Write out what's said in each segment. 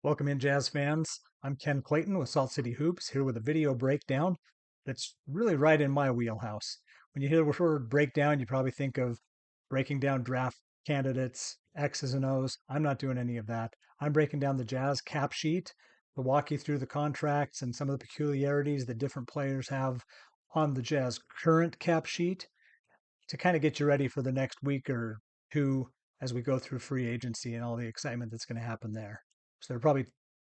Welcome in, Jazz fans. I'm Ken Clayton with Salt City Hoops, here with a video breakdown that's really right in my wheelhouse. When you hear the word breakdown, you probably think of breaking down draft candidates, X's and O's. I'm not doing any of that. I'm breaking down the Jazz cap sheet to walk you through the contracts and some of the peculiarities that different players have on the Jazz current cap sheet to kind of get you ready for the next week or two as we go through free agency and all the excitement that's going to happen there. So there are probably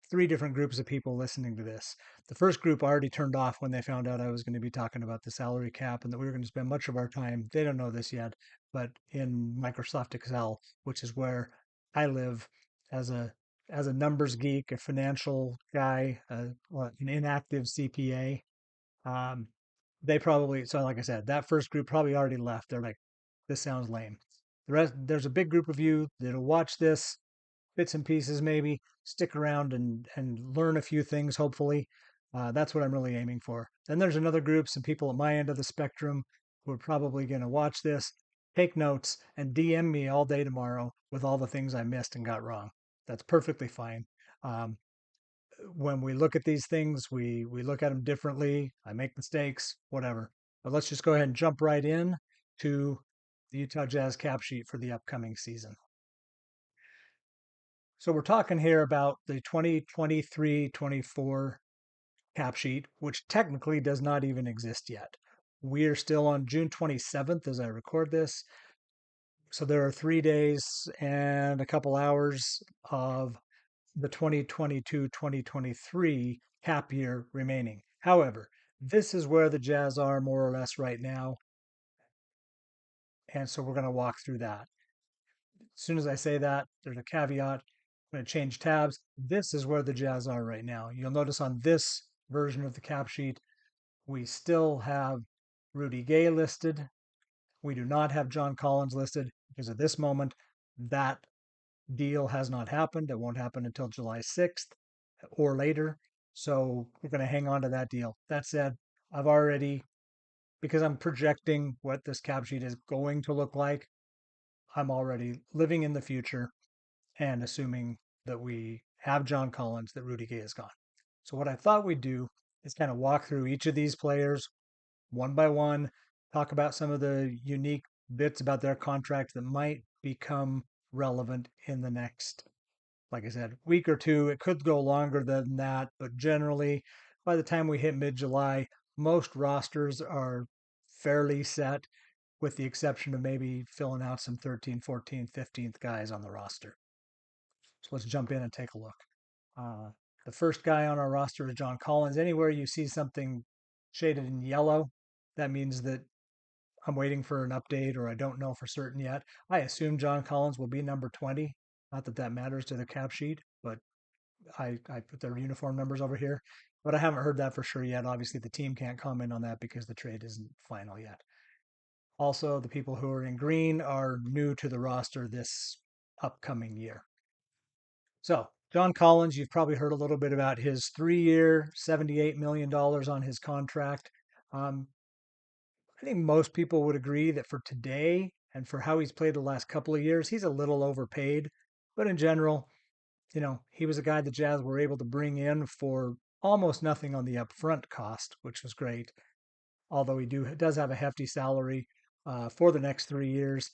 three different groups of people listening to this. The first group already turned off when they found out I was going to be talking about the salary cap and that we were going to spend much of our time, they don't know this yet, but in Microsoft Excel, which is where I live as a numbers geek, a financial guy, an inactive CPA. Um, they probably, so like I said, that first group probably already left. They're like, this sounds lame. The rest, there's a big group of you that'll watch this, bits and pieces maybe, stick around and learn a few things, hopefully. That's what I'm really aiming for. Then there's another group, some people at my end of the spectrum who are probably going to watch this, take notes, and DM me all day tomorrow with all the things I missed and got wrong. That's perfectly fine. Um, when we look at these things, we look at them differently. I make mistakes, whatever. But let's just go ahead and jump right in to the Utah Jazz cap sheet for the upcoming season. So we're talking here about the 2023-24 cap sheet, which technically does not even exist yet. We are still on June 27th as I record this. So there are 3 days and a couple hours of the 2022-2023 cap year remaining. However, this is where the Jazz are more or less right now. And so we're going to walk through that. As soon as I say that, there's a caveat. I'm going to change tabs. This is where the Jazz are right now. You'll notice on this version of the cap sheet, we still have Rudy Gay listed. We do not have John Collins listed because at this moment, that deal has not happened. It won't happen until July 6th or later. So we're going to hang on to that deal. That said, I've already, because I'm projecting what this cap sheet is going to look like, I'm already living in the future and assuming that we have John Collins, that Rudy Gay is gone. So what I thought we'd do is kind of walk through each of these players one by one, talk about some of the unique bits about their contract that might become relevant in the next, like I said, week or two. It could go longer than that, but generally, by the time we hit mid July, most rosters are fairly set, with the exception of maybe filling out some 13th, 14th, 15th guys on the roster. So let's jump in and take a look. Uh, the first guy on our roster is John Collins. Anywhere you see something shaded in yellow, that means that I'm waiting for an update or I don't know for certain yet. I assume John Collins will be number 20. Not that that matters to the cap sheet, but I put their uniform numbers over here. But I haven't heard that for sure yet. Obviously, the team can't comment on that because the trade isn't final yet. Also, the people who are in green are new to the roster this upcoming year. So, John Collins, you've probably heard a little bit about his 3 year, $78 million on his contract. Um, I think most people would agree that for today and for how he's played the last couple of years, he's a little overpaid. But in general, he was a guy the Jazz were able to bring in for almost nothing on the upfront cost, which was great. Although he does have a hefty salary for the next 3 years,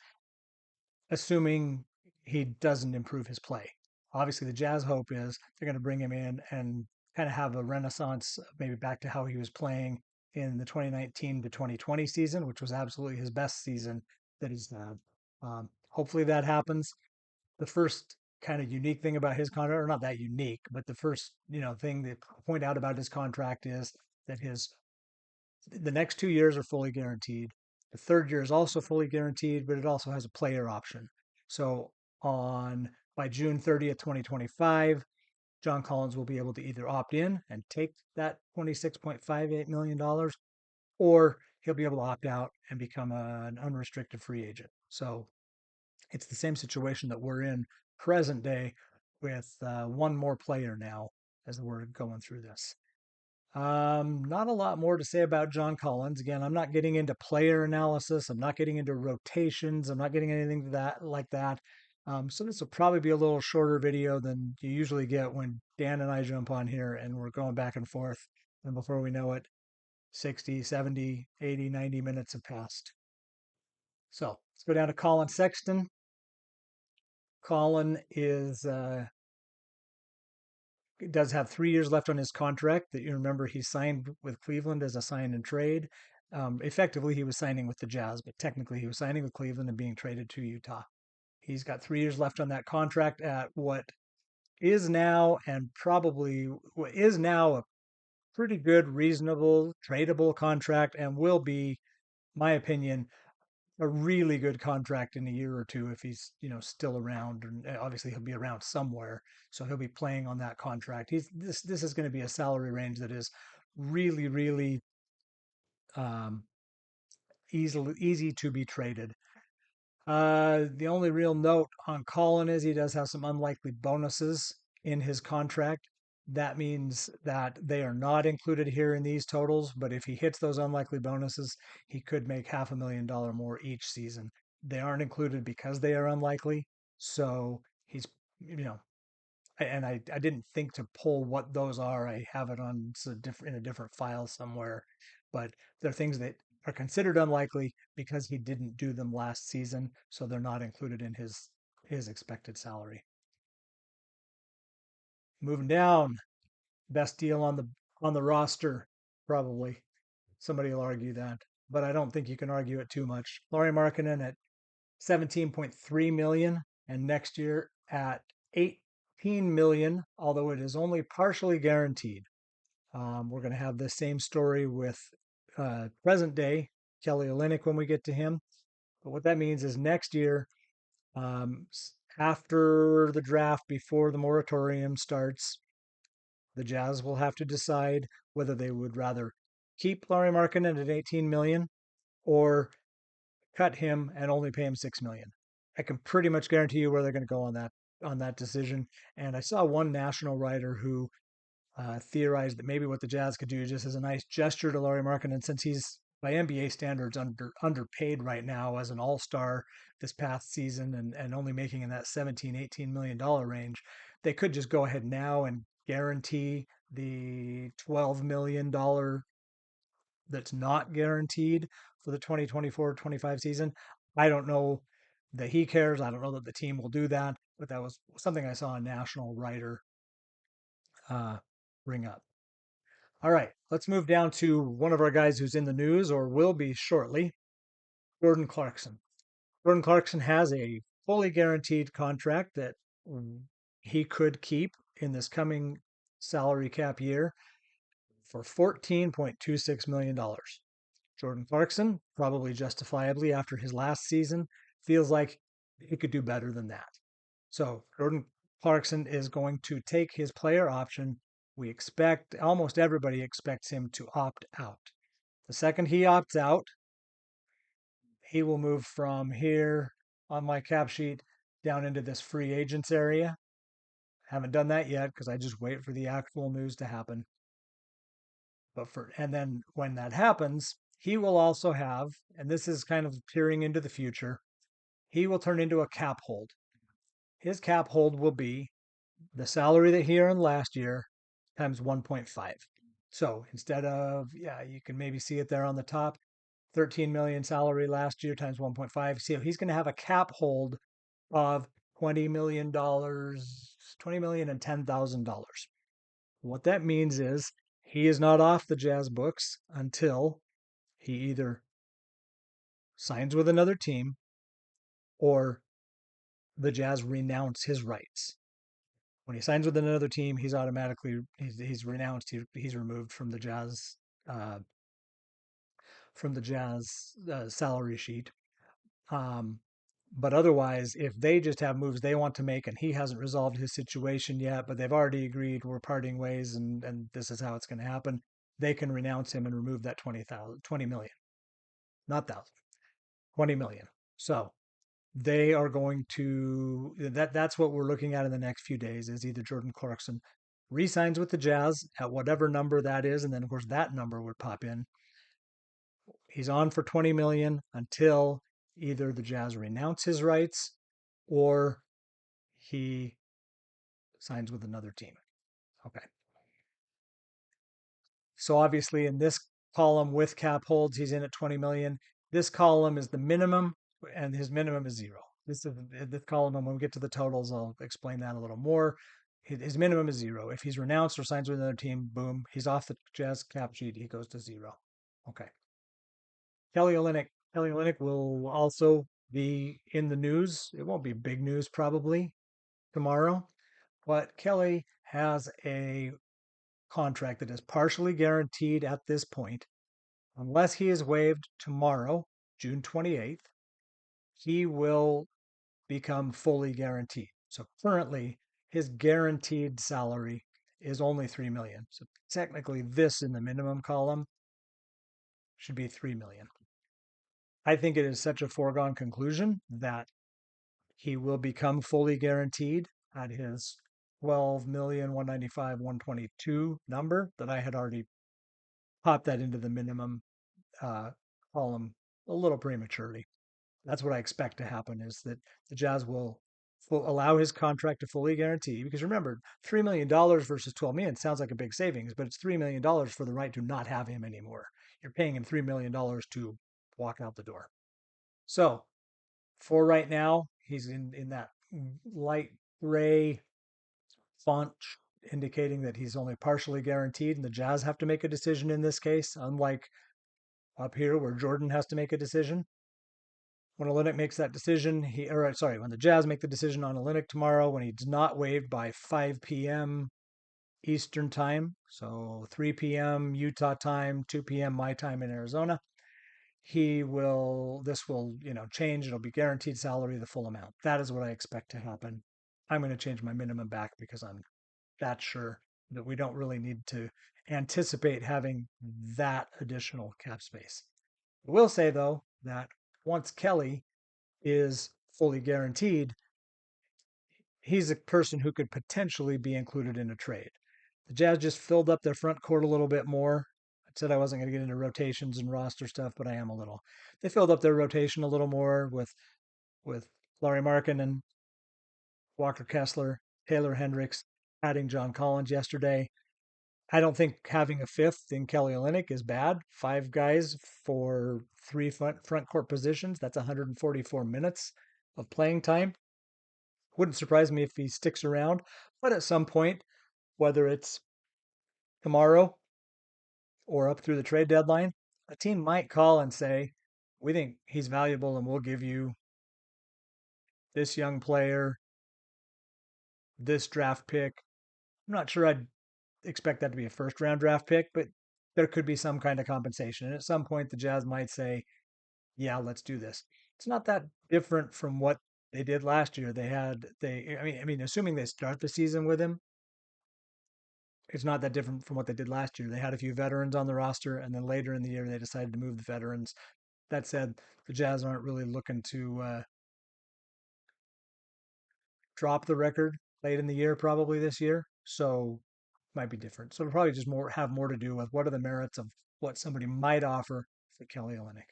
assuming he doesn't improve his play. Obviously, the Jazz hope is they're going to bring him in and kind of have a renaissance, maybe back to how he was playing in the 2019 to 2020 season, which was absolutely his best season that he's had. Hopefully that happens. The first kind of unique thing about his contract, or not that unique, but the first thing to point out about his contract is that his the next 2 years are fully guaranteed. The third year is also fully guaranteed, but it also has a player option. So on by June 30th, 2025, John Collins will be able to either opt in and take that $26.58 million, or he'll be able to opt out and become an unrestricted free agent. So it's the same situation that we're in present day with one more player now as we're going through this. Not a lot more to say about John Collins. Again, I'm not getting into player analysis. I'm not getting into rotations. I'm not getting anything to that like that. So this will probably be a little shorter video than you usually get when Dan and I jump on here and we're going back and forth. And before we know it, 60, 70, 80, 90 minutes have passed. So let's go down to Colin Sexton. Colin does have 3 years left on his contract. That you remember he signed with Cleveland as a sign and trade. Effectively, he was signing with the Jazz, but technically he was signing with Cleveland and being traded to Utah. He's got 3 years left on that contract at what is now and probably what is now a pretty good, reasonable, tradable contract and will be, my opinion, a really good contract in a year or two if he's still around, and obviously he'll be around somewhere, so he'll be playing on that contract. This is going to be a salary range that is really really um, easy to be traded. The only real note on Colin is he does have some unlikely bonuses in his contract. That means that they are not included here in these totals, but if he hits those unlikely bonuses, he could make $500,000 more each season. They aren't included because they are unlikely. So he's, you know, and I didn't think to pull what those are. I have it on in a different file somewhere, but they're things that are considered unlikely because he didn't do them last season, so they're not included in his expected salary. Moving down, best deal on the roster, probably. Somebody will argue that, but I don't think you can argue it too much. Lauri Markkanen at 17.3 million and next year at 18 million, although it is only partially guaranteed. We're going to have the same story with present day Kelly Olynyk when we get to him. But what that means is next year, um, after the draft, before the moratorium starts, the Jazz will have to decide whether they would rather keep Lauri Markkanen at 18 million or cut him and only pay him 6 million. I can pretty much guarantee you where they're going to go on that decision. And I saw one national writer who theorized that maybe what the Jazz could do just as a nice gesture to Lauri Markkanen, since he's by NBA standards underpaid right now as an all-star this past season and only making in that 17, $18 million range, they could just go ahead now and guarantee the $12 million that's not guaranteed for the 2024-25 season. I don't know that he cares. I don't know that the team will do that, but that was something I saw a national writer bring up. All right, let's move down to one of our guys who's in the news or will be shortly, Jordan Clarkson. Jordan Clarkson has a fully guaranteed contract that he could keep in this coming salary cap year for $14.26 million. Jordan Clarkson, probably justifiably after his last season, feels like he could do better than that. So Jordan Clarkson is going to take his player option. We expect, almost everybody expects him to opt out. The second he opts out, he will move from here on my cap sheet down into this free agents area. Haven't done that yet because I just wait for the actual news to happen. And then when that happens, he will also have, and this is kind of peering into the future, he will turn into a cap hold. His cap hold will be the salary that he earned last year times 1.5. So instead of, yeah, you can maybe see it there on the top, 13 million salary last year times 1.5. So he's going to have a cap hold of $20 million, 20 million and $10,000. What that means is he is not off the Jazz books until he either signs with another team or the Jazz renounce his rights. When he signs with another team, he's automatically he's renounced. He's removed uh, from the Jazz salary sheet. Um, but otherwise, if they just have moves they want to make and he hasn't resolved his situation yet, but they've already agreed we're parting ways and this is how it's going to happen, they can renounce him and remove that 20 million, not thousand, 20 million. So they are going to that's what we're looking at in the next few days is either Jordan Clarkson re-signs with the Jazz at whatever number that is, and then of course that number would pop in. He's on for 20 million until either the Jazz renounce his rights or he signs with another team. Okay. So obviously in this column with cap holds, he's in at 20 million. This column is the minimum and his minimum is zero. This is this column, and when we get to the totals, I'll explain that a little more. His minimum is zero. If he's renounced or signs with another team, boom, he's off the Jazz cap sheet. He goes to zero. Okay. Kelly Olynyk. Kelly Olynyk will also be in the news. It won't be big news probably tomorrow, but Kelly has a contract that is partially guaranteed at this point. Unless he is waived tomorrow, June 28th, he will become fully guaranteed. So currently, his guaranteed salary is only 3 million. So technically this in the minimum column should be 3 million. I think it is such a foregone conclusion that he will become fully guaranteed at his 12,195,122 number that I had already popped that into the minimum uh, column a little prematurely. That's what I expect to happen is that the Jazz will allow his contract to fully guarantee. Because remember, $3 million versus 12 million sounds like a big savings, but it's $3 million for the right to not have him anymore. You're paying him $3 million to walk out the door. So for right now, he's in that light gray font indicating that he's only partially guaranteed, and the Jazz have to make a decision in this case, unlike up here where Jordan has to make a decision. When Olynyk makes that decision, when the Jazz make the decision on Olynyk tomorrow, when he's not waived by 5 p.m. Eastern time, so 3 p.m. Utah time, 2 p.m. my time in Arizona, this will, change. It'll be guaranteed salary, the full amount. That is what I expect to happen. I'm going to change my minimum back because I'm that sure that we don't really need to anticipate having that additional cap space. I will say though that once Kelly is fully guaranteed, he's a person who could potentially be included in a trade. The Jazz just filled up their front court a little bit more. I said I wasn't going to get into rotations and roster stuff, but I am a little. They filled up their rotation a little more with Lauri Markkanen, Walker Kessler, Taylor Hendricks, adding John Collins yesterday. I don't think having a fifth in Kelly Olynyk is bad. Five guys for three front court positions. That's 144 minutes of playing time. Wouldn't surprise me if he sticks around, but at some point, whether it's tomorrow or up through the trade deadline, a team might call and say, we think he's valuable and we'll give you this young player, this draft pick. I'm not sure I'd expect that to be a first round draft pick, but there could be some kind of compensation. And at some point, the Jazz might say, yeah, let's do this. It's not that different from what they did last year. I mean, assuming they start the season with him, it's not that different from what they did last year. They had a few veterans on the roster, and then later in the year, they decided to move the veterans. That said, the Jazz aren't really looking to drop the record late in the year, probably this year. So might be different. So it'll probably just have more to do with what are the merits of what somebody might offer for Kelly Olynyk.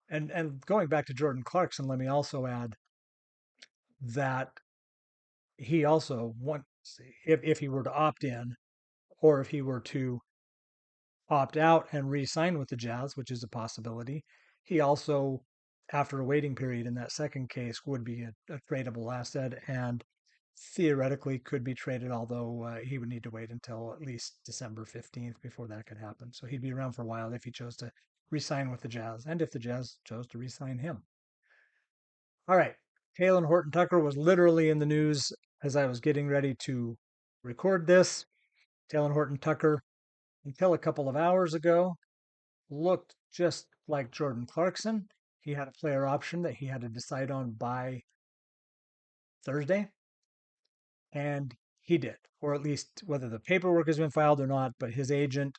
And going back to Jordan Clarkson, let me also add that he also wants, if he were to opt in or if he were to opt out and re-sign with the Jazz, which is a possibility, he also, after a waiting period in that second case, would be a tradable asset and theoretically could be traded, although he would need to wait until at least December 15th before that could happen. So he'd be around for a while if he chose to re-sign with the Jazz and if the Jazz chose to re-sign him. All right. Talen Horton-Tucker was literally in the news as I was getting ready to record this. Talen Horton-Tucker, until a couple of hours ago, looked just like Jordan Clarkson. He had a player option that he had to decide on by Thursday, and he did, or at least whether the paperwork has been filed or not. But his agent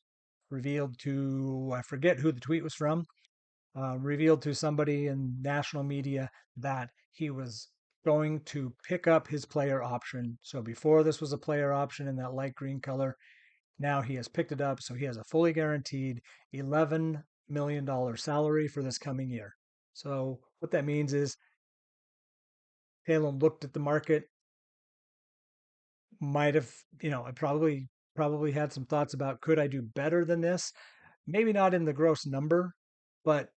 revealed to, I forget who the tweet was from, revealed to somebody in national media that he was going to pick up his player option. So before this was a player option in that light green color. Now he has picked it up. So he has a fully guaranteed $11 million salary for this coming year. So what that means is Talen looked at the market might have, I probably had some thoughts about could I do better than this? Maybe not in the gross number, but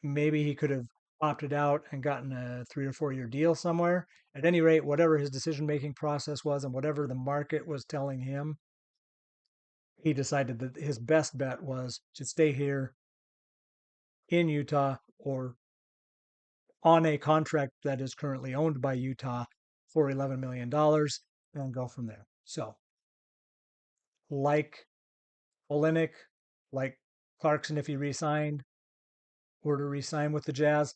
maybe he could have opted out and gotten a 3 or 4 year deal somewhere. At any rate, whatever his decision making process was and whatever the market was telling him, he decided that his best bet was to stay here in Utah or on a contract that is currently owned by Utah for $11 million and go from there. So, like Olynyk, like Clarkson, if he re-signed, were to re-sign with the Jazz,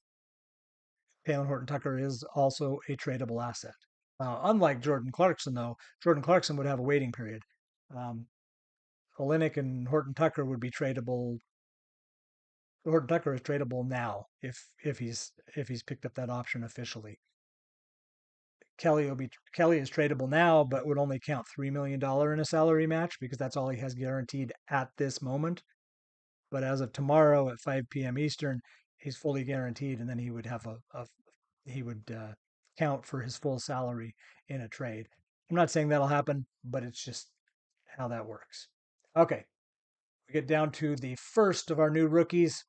Talen Horton-Tucker is also a tradable asset. Unlike Jordan Clarkson, though, Jordan Clarkson would have a waiting period. Um, Olynyk and Horton-Tucker would be tradable. Horton-Tucker is tradable now if he's picked up that option officially. Kelly is tradable now, but would only count $3 million in a salary match because that's all he has guaranteed at this moment. But as of tomorrow at 5 p.m. Eastern, he's fully guaranteed, and then he would have he would count for his full salary in a trade. I'm not saying that'll happen, but it's just how that works. Okay, we get down to the first of our new rookies,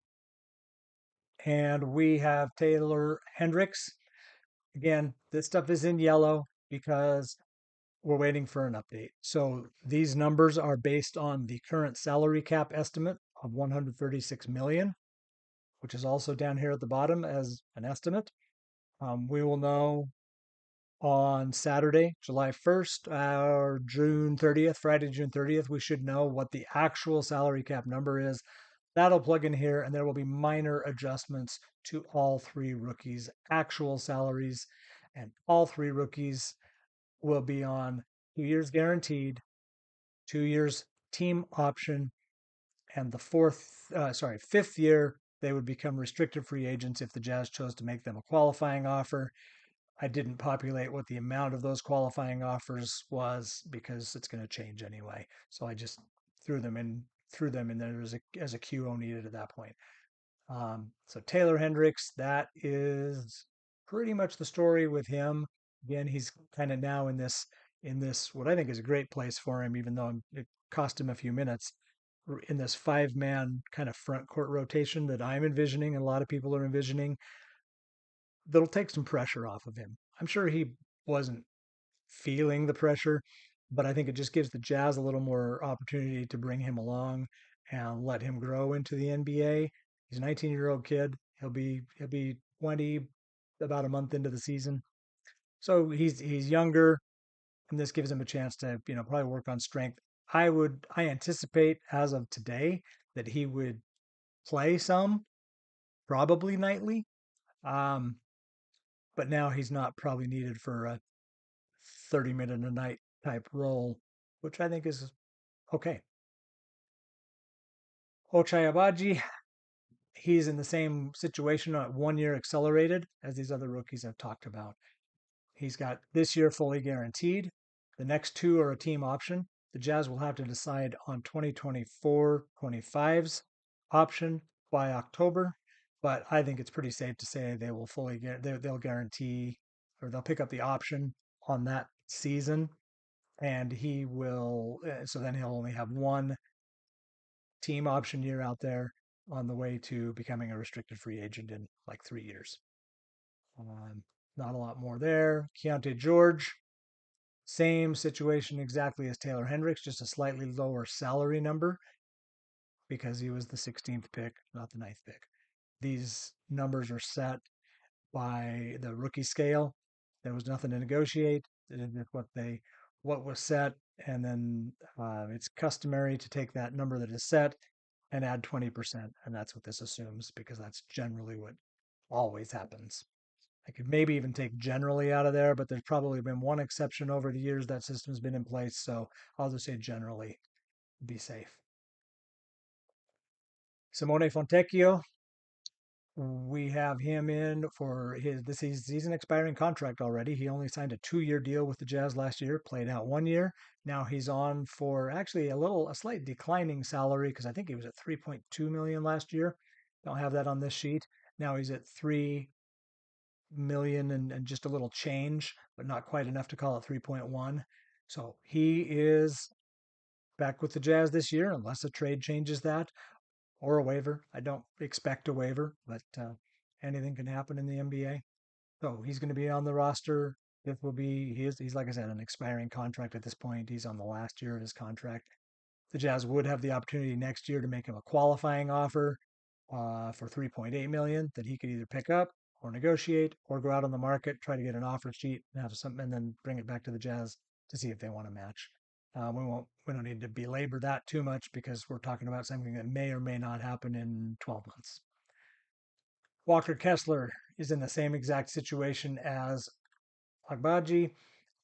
and we have Taylor Hendricks. Again, this stuff is in yellow because we're waiting for an update. So these numbers are based on the current salary cap estimate of 136 million, which is also down here at the bottom as an estimate. We will know on Saturday, July 1st or June 30th, Friday, June 30th. We should know what the actual salary cap number is. That'll plug in here, and there will be minor adjustments to all three rookies' actual salaries. And all three rookies will be on 2 years guaranteed, 2 years team option, and the fifth year they would become restricted free agents if the Jazz chose to make them a qualifying offer. I didn't populate what the amount of those qualifying offers was because it's going to change anyway. So I just threw them in there as a QO needed at that point. So Taylor Hendricks, that is pretty much the story with him. Again, he's kind of now in this what I think is a great place for him, even though it cost him a few minutes in this 5 man kind of front court rotation that I'm envisioning and a lot of people are envisioning. That'll take some pressure off of him. I'm sure he wasn't feeling the pressure, but I think it just gives the Jazz a little more opportunity to bring him along and let him grow into the NBA. He's a 19-year-old kid. He'll be 20 about a month into the season. So he's younger, and this gives him a chance to, probably work on strength. I anticipate as of today that he would play some, probably nightly. Um, but now he's not probably needed for a 30-minute a night type role, which I think is okay. Ochai Abaji, he's in the same situation at 1 year accelerated as these other rookies I've talked about. He's got this year fully guaranteed. The next two are a team option. The Jazz will have to decide on 2024-25's option by October, but I think it's pretty safe to say they will they'll guarantee or they'll pick up the option on that season, and he will. So then he'll only have one team option year out there on the way to becoming a restricted free agent in like 3 years. Um, Not a lot more there. Keontae George, same situation exactly as Taylor Hendricks, just a slightly lower salary number because he was the 16th pick, not the ninth pick. These numbers are set by the rookie scale. There was nothing to negotiate. What was set, and then it's customary to take that number that is set and add 20%, and that's what this assumes because that's generally what always happens. I could maybe even take generally out of there, but there's probably been one exception over the years that system's been in place, so I'll just say generally, be safe. Simone Fontecchio, we have him in for he's an expiring contract already. He only signed a 2 year deal with the Jazz last year, played out 1 year. Now he's on for actually a slight declining salary because I think he was at 3.2 million last year. Don't have that on this sheet. Now he's at 3 million and just a little change, but not quite enough to call it 3.1. So he is back with the Jazz this year, unless a trade changes that or a waiver. I don't expect a waiver, but anything can happen in the NBA. So he's going to be on the roster. This will be he's like I said, an expiring contract at this point. He's on the last year of his contract. The Jazz would have the opportunity next year to make him a qualifying offer for 3.8 million that he could either pick up or negotiate or go out on the market, try to get an offer sheet and have something, and then bring it back to the Jazz to see if they want to match. We don't need to belabor that too much because we're talking about something that may or may not happen in 12 months. Walker Kessler is in the same exact situation as Agbaji,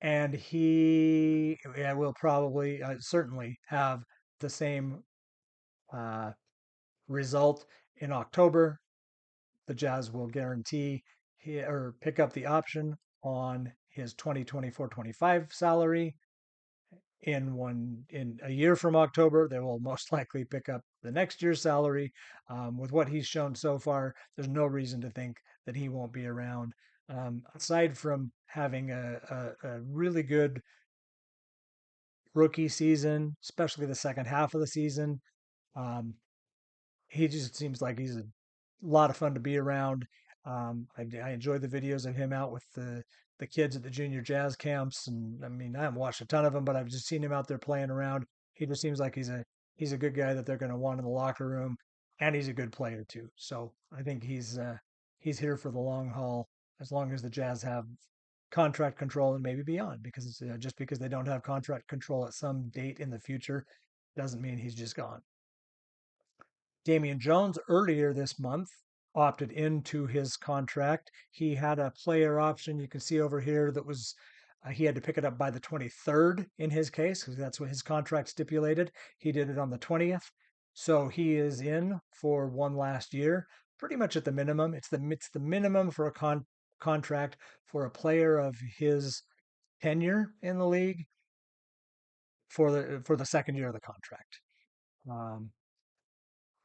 and he will probably certainly have the same uh, result in October. The Jazz will guarantee or pick up the option on his 2024-25 salary. In a year from October, they will most likely pick up the next year's salary. With what he's shown so far, there's no reason to think that he won't be around. Aside from having a really good rookie season, especially the second half of the season, um, he just seems like he's a lot of fun to be around. I enjoy the videos of him out with the kids at the junior jazz camps, and I mean I haven't watched a ton of them, but I've just seen him out there playing around. He just seems like he's a good guy that they're going to want in the locker room, and he's a good player too. So I think he's here for the long haul as long as the Jazz have contract control and maybe beyond. Because just because they don't have contract control at some date in the future doesn't mean he's just gone. Damian Jones earlier this month opted into his contract. He had a player option you can see over here that was he had to pick it up by the 23rd in his case because that's what his contract stipulated. He did it on the 20th. So he is in for one last year, pretty much at the minimum. It's the minimum for a contract for a player of his tenure in the league for the second year of the contract. Um,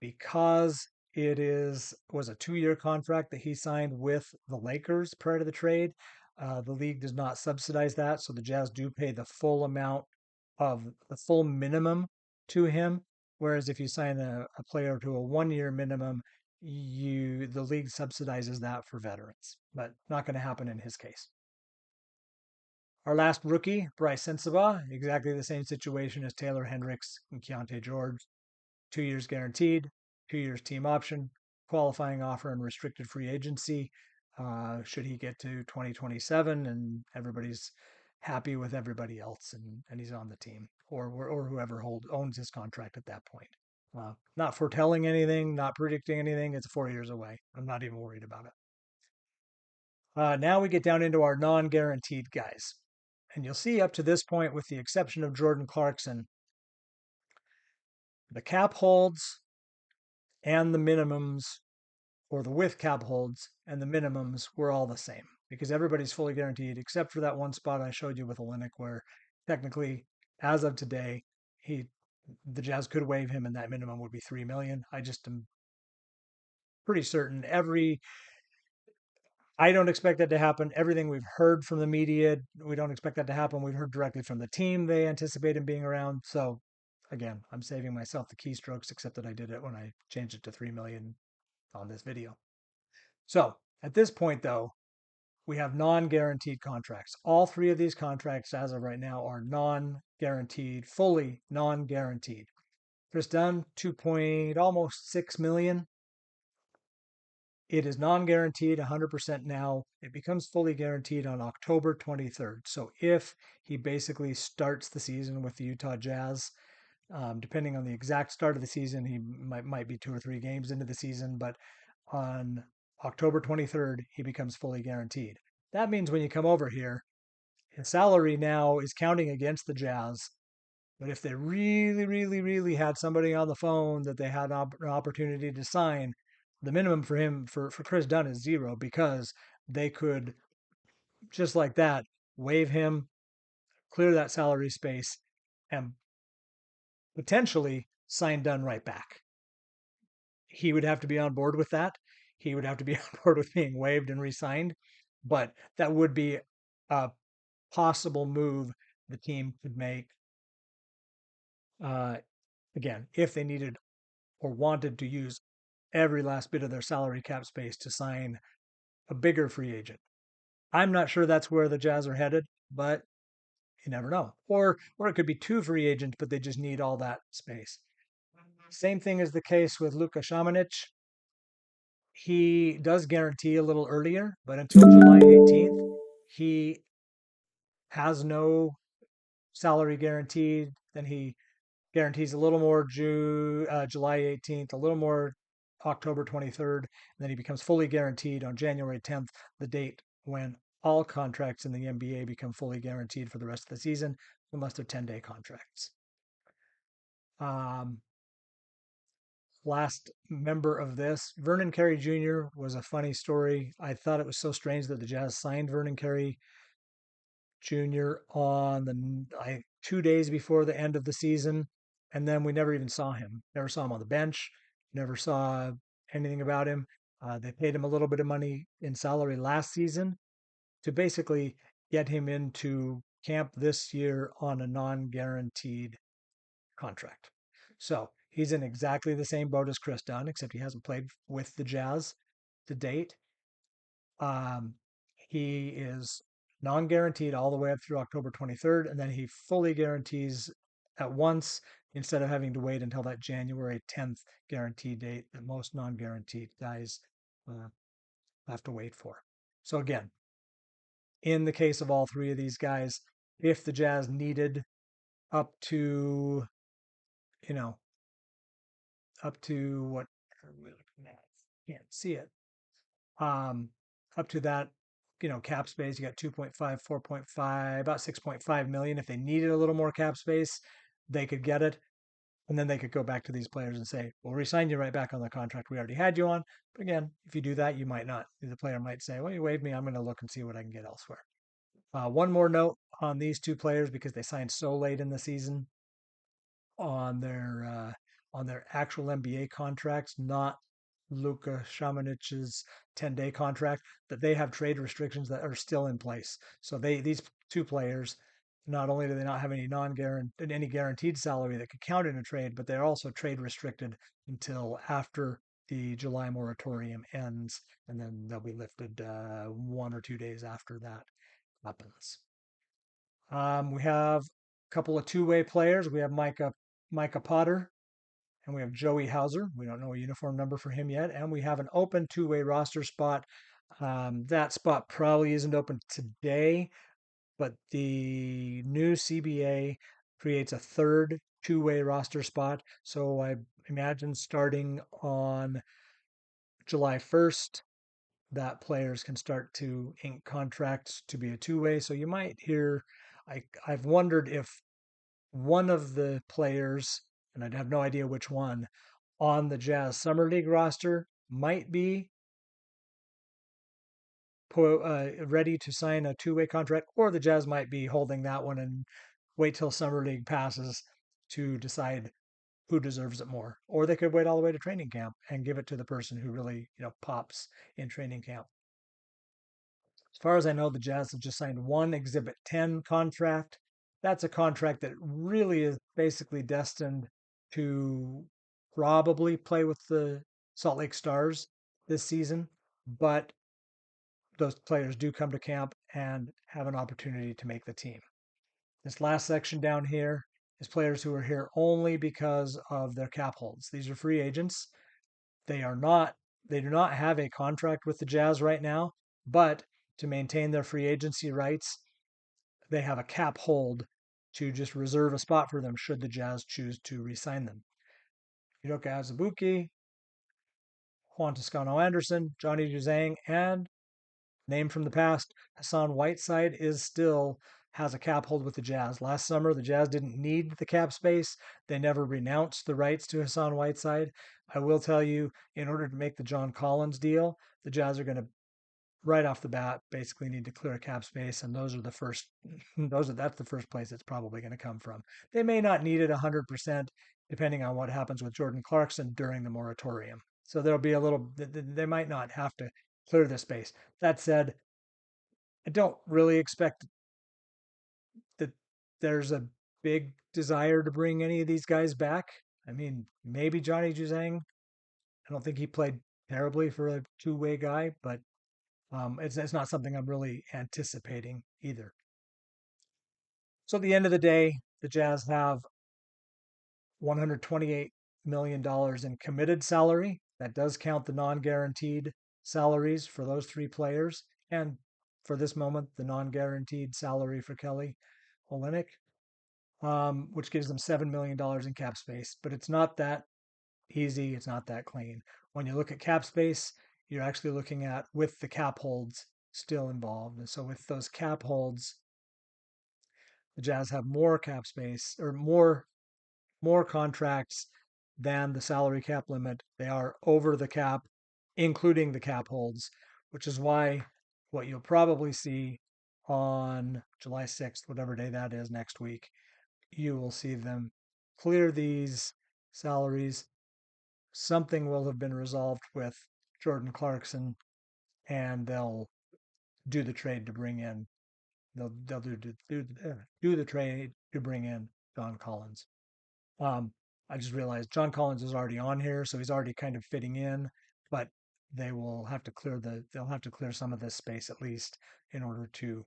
because it is was a 2-year contract that he signed with the Lakers prior to the trade. The league does not subsidize that, so the Jazz do pay the full amount of the full minimum to him. Whereas if you sign a player to a 1-year minimum, the league subsidizes that for veterans, but not going to happen in his case. Our last rookie, Bryce Sensabaugh, exactly the same situation as Taylor Hendricks and Keontae George. 2 years guaranteed, 2 years team option, qualifying offer, and restricted free agency. Should he get to 2027 and everybody's happy with everybody else and he's on the team or whoever owns his contract at that point. Not foretelling anything, not predicting anything. It's 4 years away. I'm not even worried about it. Now we get down into our non-guaranteed guys. And you'll see up to this point, with the exception of Jordan Clarkson, the cap holds and the minimums, or the with cap holds and the minimums, were all the same because everybody's fully guaranteed except for that one spot I showed you with Olynyk, where technically, as of today, the Jazz could waive him and that minimum would be 3 million. I just am pretty certain I don't expect that to happen. Everything we've heard from the media, we don't expect that to happen. We've heard directly from the team they anticipate him being around. So again, I'm saving myself the keystrokes, except that I did it when I changed it to 3 million on this video. So at this point, though, we have non-guaranteed contracts. All three of these contracts, as of right now, are non-guaranteed, fully non-guaranteed. Chris Dunn, 2 almost 6 million. It is non-guaranteed 100% now. It becomes fully guaranteed on October 23rd. So if he basically starts the season with the Utah Jazz, depending on the exact start of the season, he might be 2 or 3 games into the season, but on October 23rd, he becomes fully guaranteed. That means when you come over here, his salary now is counting against the Jazz. But if they really, really, really had somebody on the phone that they had an opportunity to sign, the minimum for him, for Chris Dunn, is zero because they could, just like that, waive him, clear that salary space, and potentially sign Dunn right back. He would have to be on board with that. He would have to be on board with being waived and re signed. But that would be a possible move the team could make, uh, again, if they needed or wanted to use every last bit of their salary cap space to sign a bigger free agent. I'm not sure that's where the Jazz are headed, but you never know. Or it could be two free agents, but they just need all that space. Same thing is the case with Luka Šamanić. He does guarantee a little earlier, but until July 18th, he has no salary guaranteed. Then he guarantees a little more July 18th, a little more October 23rd, and then he becomes fully guaranteed on January 10th, the date when all contracts in the NBA become fully guaranteed for the rest of the season, unless they're 10-day contracts. Um, Last member of this, Vernon Carey Jr. was a funny story. I thought it was so strange that the Jazz signed Vernon Carey Jr. on the 2 days before the end of the season, and then we never even saw him. Never saw him on the bench. Never saw anything about him. They paid him a little bit of money in salary last season to basically get him into camp this year on a non-guaranteed contract. So he's in exactly the same boat as Chris Dunn, except he hasn't played with the Jazz to date. Um, he is non-guaranteed all the way up through October 23rd, and then he fully guarantees at once instead of having to wait until that January 10th guarantee date that most non-guaranteed guys uh, have to wait for. So again, in the case of all three of these guys, if the Jazz needed up to, you know, up to what are we looking at? Can't see it. Um, Up to that, cap space, you got 2.5, 4.5, about 6.5 million. If they needed a little more cap space, they could get it. And then they could go back to these players and say, we'll resign you right back on the contract we already had you on. But again, if you do that, you might not. The player might say, well, you waived me. I'm going to look and see what I can get elsewhere. One more note on these two players because they signed so late in the season on their actual NBA contracts, not Luka Šamanić's 10-day contract, that they have trade restrictions that are still in place. So these two players, not only do they not have any guaranteed salary that could count in a trade, but they're also trade restricted until after the July moratorium ends, and then they'll be lifted 1 or 2 days after that happens. We have a couple of two-way players. We have Micah Potter and we have Joey Hauser. We don't know a uniform number for him yet. And we have an open two-way roster spot. That spot probably isn't open today, but the new CBA creates a third two-way roster spot. So I imagine starting on July 1st, that players can start to ink contracts to be a two-way. So you might hear, I've wondered if one of the players, and I'd have no idea which one, on the Jazz Summer League roster might be ready to sign a two-way contract, or the Jazz might be holding that one and wait till Summer League passes to decide who deserves it more. Or they could wait all the way to training camp and give it to the person who really, pops in training camp. As far as I know, the Jazz have just signed one Exhibit 10 contract. That's a contract that really is basically destined to probably play with the Salt Lake Stars this season, but those players do come to camp and have an opportunity to make the team. This last section down here is players who are here only because of their cap holds. These are free agents. They do not have a contract with the Jazz right now, but to maintain their free agency rights, they have a cap hold to just reserve a spot for them should the Jazz choose to re-sign them. Udoka Azubuike, Juan Toscano Anderson, Johnny Juzang, and name from the past, Hassan Whiteside still has a cap hold with the Jazz. Last summer, the Jazz didn't need the cap space. They never renounced the rights to Hassan Whiteside. I will tell you, in order to make the John Collins deal, the Jazz are going to right off the bat basically need to clear a cap space, and those are the first. That's the first place it's probably going to come from. They may not need it 100%, depending on what happens with Jordan Clarkson during the moratorium. So there'll be a little. They might not have to clear the space. That said, I don't really expect that there's a big desire to bring any of these guys back. I mean, maybe Johnny Juzang. I don't think he played terribly for a two-way guy, but it's not something I'm really anticipating either. So at the end of the day, the Jazz have $128 million in committed salary. That does count the non-guaranteed salaries for those three players, and for this moment, the non-guaranteed salary for Kelly Olynyk, which gives them $7 million in cap space. But it's not that easy. It's not that clean. When you look at cap space, you're actually looking at with the cap holds still involved. And so with those cap holds, the Jazz have more cap space or more contracts than the salary cap limit. They are over the cap, including the cap holds, which is why what you'll probably see on July 6th, whatever day that is next week, you will see them clear these salaries. Something will have been resolved with Jordan Clarkson, and they'll do the trade to bring in. They'll do the trade to bring in John Collins. Um, I just realized John Collins is already on here, so he's already kind of fitting in, but they'll have to clear some of this space at least in order to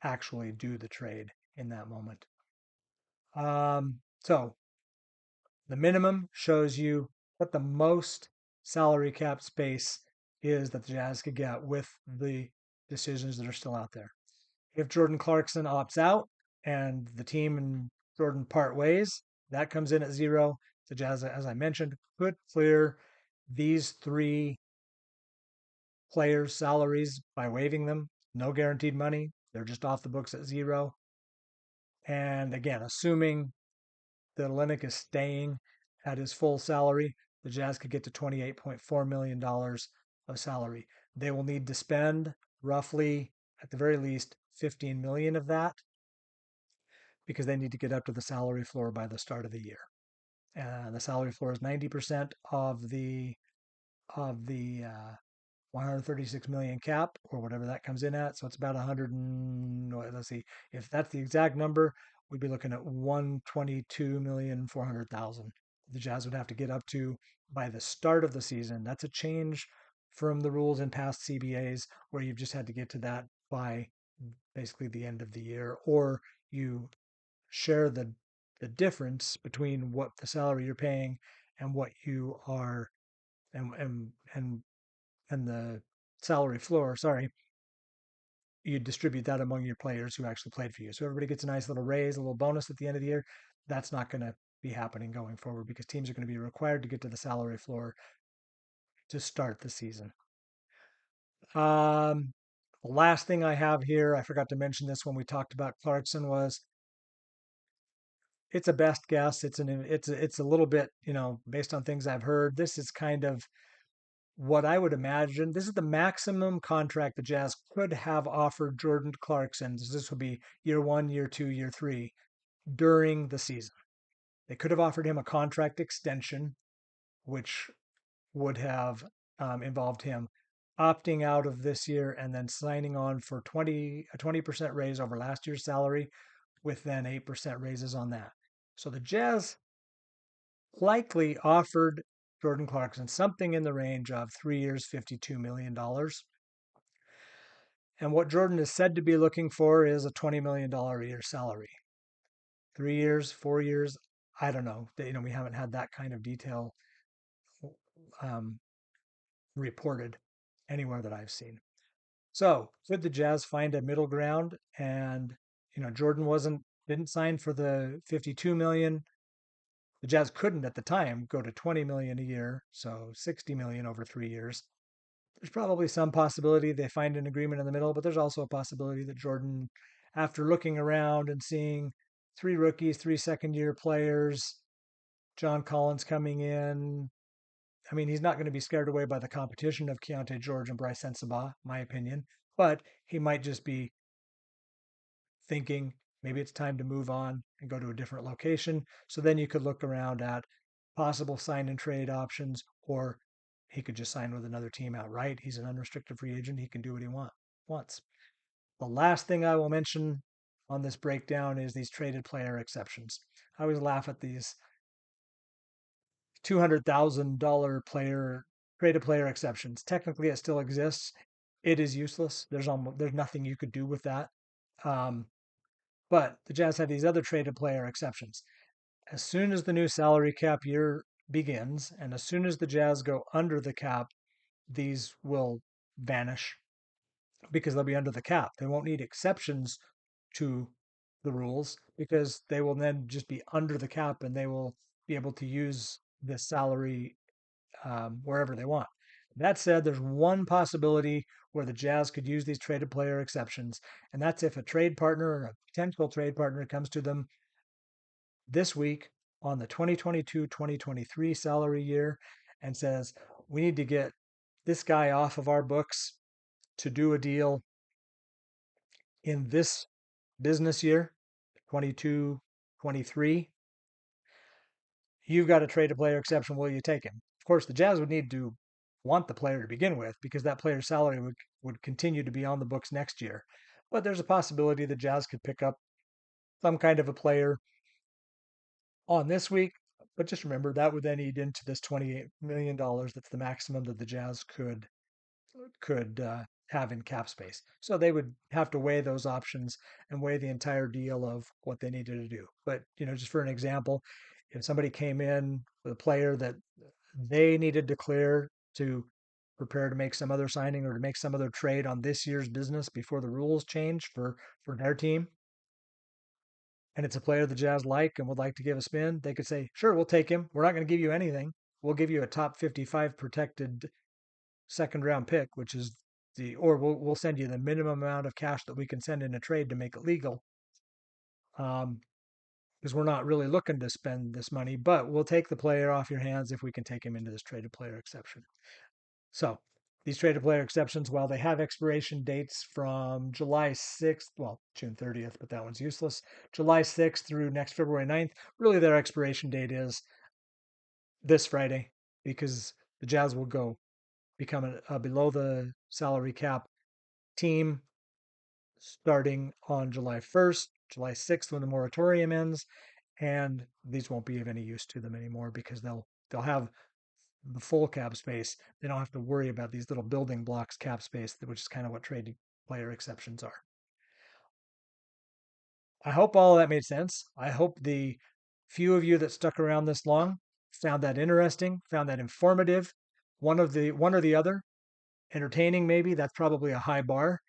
actually do the trade in that moment. So the minimum shows you what the most salary cap space is that the Jazz could get with the decisions that are still out there. If Jordan Clarkson opts out and the team and Jordan part ways, that comes in at zero. The Jazz, as I mentioned, could clear these three players' salaries by waiving them. No guaranteed money. They're just off the books at zero. And again, assuming that Olynyk is staying at his full salary, the Jazz could get to $28.4 million of salary. They will need to spend roughly, at the very least, 15 million of that because they need to get up to the salary floor by the start of the year. The salary floor is 90% of the 136 million cap or whatever that comes in at. So it's about 100 and let's see, if that's the exact number, we'd be looking at 122,400,000. The Jazz would have to get up to by the start of the season. That's a change from the rules in past CBAs where you've just had to get to that by basically the end of the year, or you share the difference between what the salary you're paying and what you are and and the salary floor, sorry, you distribute that among your players who actually played for you. So everybody gets a nice little raise, a little bonus at the end of the year. That's not going to be happening going forward because teams are going to be required to get to the salary floor to start the season. The last thing I have here, I forgot to mention this when we talked about Clarkson, was it's a best guess. It's a little bit, based on things I've heard. This is kind of what I would imagine. This is the maximum contract the Jazz could have offered Jordan Clarkson. This would be year one, year two, year three during the season. They could have offered him a contract extension, which would have involved him opting out of this year and then signing on for a 20% raise over last year's salary, with then 8% raises on that. So the Jazz likely offered Jordan Clarkson something in the range of 3 years, $52 million. And what Jordan is said to be looking for is a $20 million a year salary. 3 years, 4 years, I don't know. We haven't had that kind of detail um, reported anywhere that I've seen. So could the Jazz find a middle ground? And Jordan didn't sign for the 52 million. The Jazz couldn't at the time go to 20 million a year, so 60 million over 3 years. There's probably some possibility they find an agreement in the middle, but there's also a possibility that Jordan, after looking around and seeing three rookies, three second-year players, John Collins coming in, I mean, he's not going to be scared away by the competition of Keontae George and Bryce Sensabaugh, my opinion, but he might just be thinking maybe it's time to move on and go to a different location. So then you could look around at possible sign and trade options, or he could just sign with another team outright. He's an unrestricted free agent. He can do what he wants. The last thing I will mention on this breakdown is these traded player exceptions. I always laugh at these $200,000 player traded player exceptions. Technically, it still exists. It is useless. There's nothing you could do with that. Um, but the Jazz have these other traded player exceptions. As soon as the new salary cap year begins, and as soon as the Jazz go under the cap, these will vanish because they'll be under the cap. They won't need exceptions to the rules because they will then just be under the cap and they will be able to use this salary wherever they want. That said, there's one possibility where the Jazz could use these traded player exceptions, and that's if a trade partner or a potential trade partner comes to them this week on the 2022-2023 salary year and says, we need to get this guy off of our books to do a deal in this business year, 22, 23. You've got a trade a player exception. Will you take him? Of course, the Jazz would need to want the player to begin with because that player's salary would continue to be on the books next year. But there's a possibility the Jazz could pick up some kind of a player on this week. But just remember that would then eat into this $28 million. That's the maximum that the Jazz could have in cap space. So they would have to weigh those options and weigh the entire deal of what they needed to do. But just for an example, if somebody came in with a player that they needed to clear to prepare to make some other signing or to make some other trade on this year's business before the rules change for their team, and it's a player the Jazz like and would like to give a spin, they could say, sure, we'll take him. We're not going to give you anything. We'll give you a top 55 protected second round pick, which is or we'll send you the minimum amount of cash that we can send in a trade to make it legal. Because we're not really looking to spend this money, but we'll take the player off your hands if we can take him into this traded player exception. So these traded player exceptions, while they have expiration dates from July 6th, well, June 30th, but that one's useless, July 6th through next February 9th, really their expiration date is this Friday because the Jazz will become a below the salary cap team starting on July 1st, July 6th when the moratorium ends, and these won't be of any use to them anymore because they'll have the full cap space. They don't have to worry about these little building blocks cap space, which is kind of what trade player exceptions are. I hope all of that made sense. I hope the few of you that stuck around this long found that interesting, found that informative, one or the other, entertaining maybe. That's probably a high bar,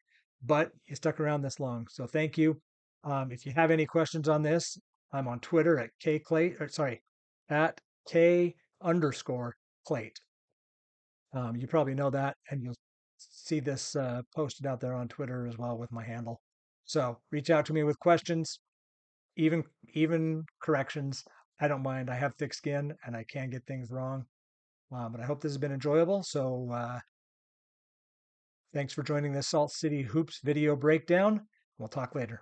but you stuck around this long. So thank you. If you have any questions on this, I'm on Twitter at at K_Clayt. You probably know that, and you'll see this posted out there on Twitter as well with my handle. So reach out to me with questions, even corrections. I don't mind. I have thick skin and I can get things wrong. But I hope this has been enjoyable. So thanks for joining this Salt City Hoops video breakdown. We'll talk later.